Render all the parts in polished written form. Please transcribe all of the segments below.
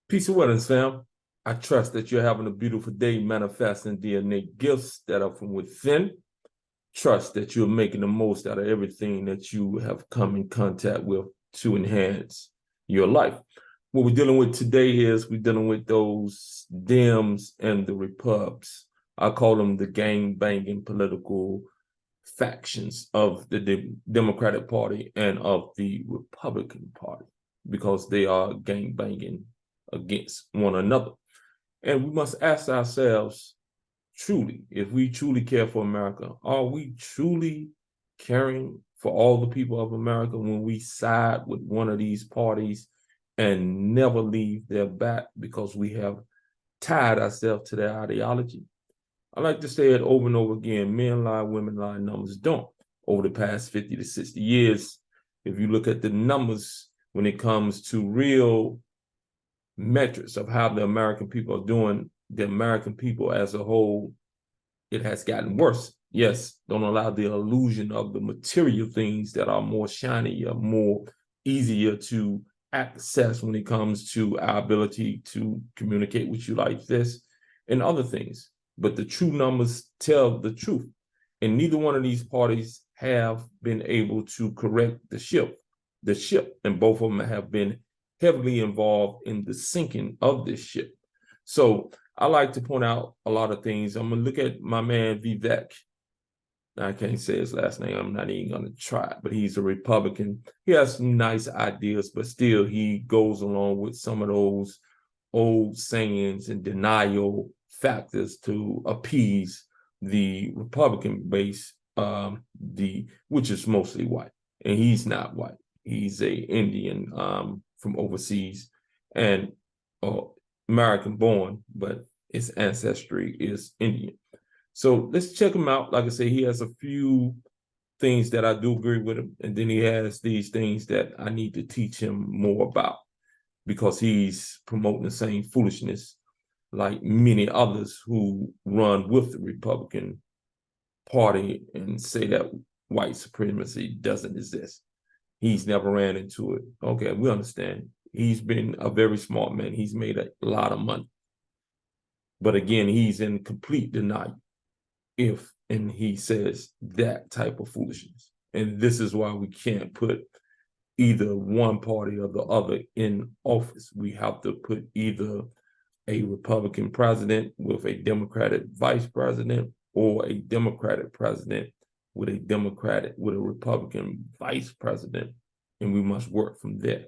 Peace and weddings, fam. I trust that you're having a beautiful day manifesting the innate gifts that are from within. Trust that you're making the most out of everything that you have come in contact with to enhance your life. What we're dealing with today is we're dealing with those Dems and the Repubs. I call them the gang-banging political factions of the Democratic Party and of the Republican Party, because they are gang-banging against one another. And we must ask ourselves, truly, if we truly care for America, are we truly caring for all the people of America when we side with one of these parties and never leave their back because we have tied ourselves to their ideology? I like to say it over and over again: men lie, women lie, numbers don't. Over the past 50 to 60 years, if you look at the numbers when it comes to real metrics of how the American people are doing, the American people as a whole, it has gotten worse. Yes, don't allow the illusion of the material things that are more shiny or more easier to access when it comes to our ability to communicate with you like this and other things. But the true numbers tell the truth. And neither one of these parties have been able to correct the ship, and both of them have been heavily involved in the sinking of this ship. So I like to point out a lot of things. I'm going to look at my man Vivek. I can't say his last name. I'm not even going to try, but he's a Republican. He has some nice ideas, but still he goes along with some of those old sayings and denial factors to appease the Republican base, which is mostly white. And he's not white. He's a Indian from overseas and American born, but his ancestry is Indian. So let's check him out. Like I say, he has a few things that I do agree with him, and then he has these things that I need to teach him more about, because he's promoting the same foolishness like many others who run with the Republican Party and say that white supremacy doesn't exist. He's never ran into it. Okay, we understand. He's been a very smart man. He's made a lot of money. But again, he's in complete denial and he says that type of foolishness. And this is why we can't put either one party or the other in office. We have to put either a Republican president with a Democratic vice president, or a Democratic president with a Republican vice president, and we must work from there.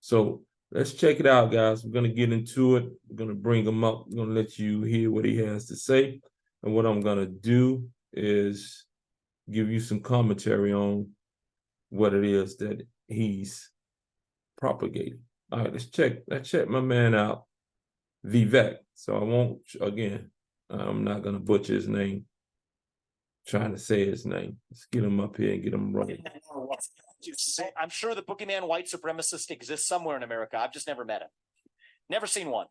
So let's check it out, guys. We're going to get into it. We're going to bring him up. I'm going to let you hear what he has to say. And what I'm going to do is give you some commentary on what it is that he's propagating. All right, let's check my man out, Vivek. So I won't, again, I'm not going to butcher his name, trying to say his name. Let's get him up here and get him running. I'm sure the boogeyman white supremacist exists somewhere in America. I've just never met him. Never seen one.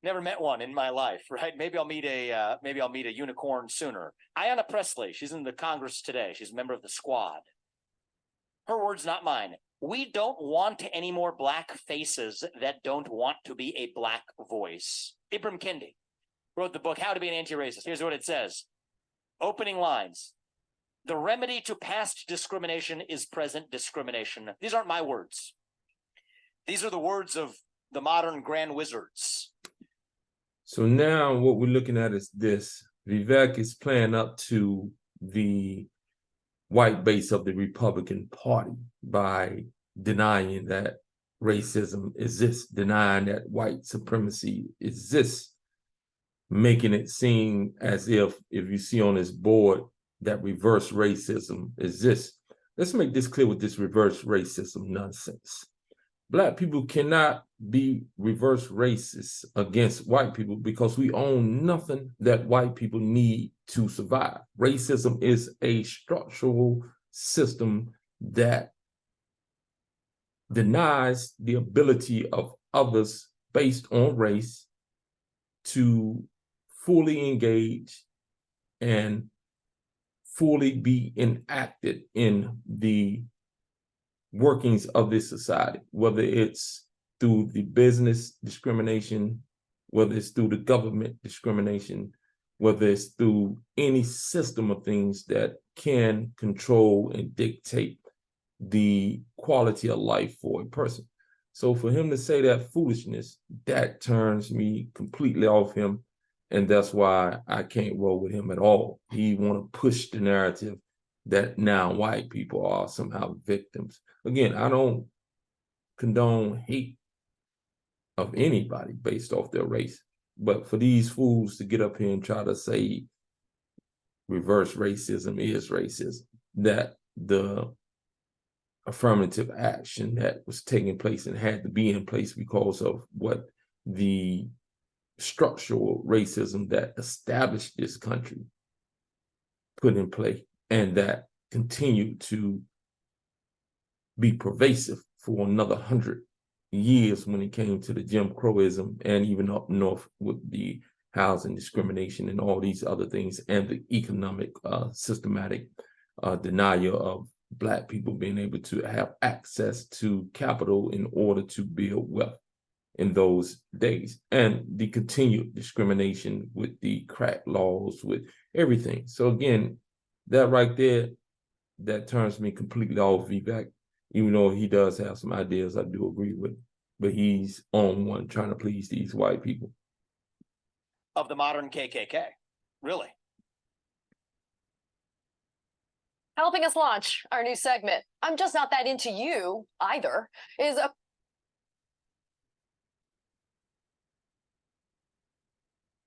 Never met one in my life, right? Maybe I'll meet a unicorn sooner. Ayanna Pressley, she's in the Congress today. She's a member of the Squad. Her words, not mine. We don't want any more black faces that don't want to be a black voice. Ibram Kendi wrote the book, How to Be an Anti-Racist. Here's what it says. Opening lines. The remedy to past discrimination is present discrimination. These aren't my words. These are the words of the modern grand wizards. So now what we're looking at is this. Vivek is playing up to the white base of the Republican Party by denying that racism exists, denying that white supremacy exists, making it seem as if you see on his board that reverse racism exists. Let's make this clear with this reverse racism nonsense. Black people cannot be reverse racist against white people because we own nothing that white people need to survive. Racism is a structural system that denies the ability of others based on race to fully engage and fully be enacted in the workings of this society, whether it's through the business discrimination, whether it's through the government discrimination, whether it's through any system of things that can control and dictate the quality of life for a person. So for him to say that foolishness, that turns me completely off him. And that's why I can't roll with him at all. He want to push the narrative that now white people are somehow victims. Again, I don't condone hate of anybody based off their race. But for these fools to get up here and try to say reverse racism is racism, that the affirmative action that was taking place and had to be in place because of what the structural racism that established this country put in play, and that continued to be pervasive for another 100 years when it came to the Jim Crowism, and even up north with the housing discrimination and all these other things, and the economic systematic denial of Black people being able to have access to capital in order to build wealth in those days, and the continued discrimination with the crack laws, with everything. So again, that right there, that turns me completely off Vivek, even though he does have some ideas I do agree with, but he's on one trying to please these white people. Of the modern KKK, really. Helping us launch our new segment, I'm Just Not That Into You Either, is a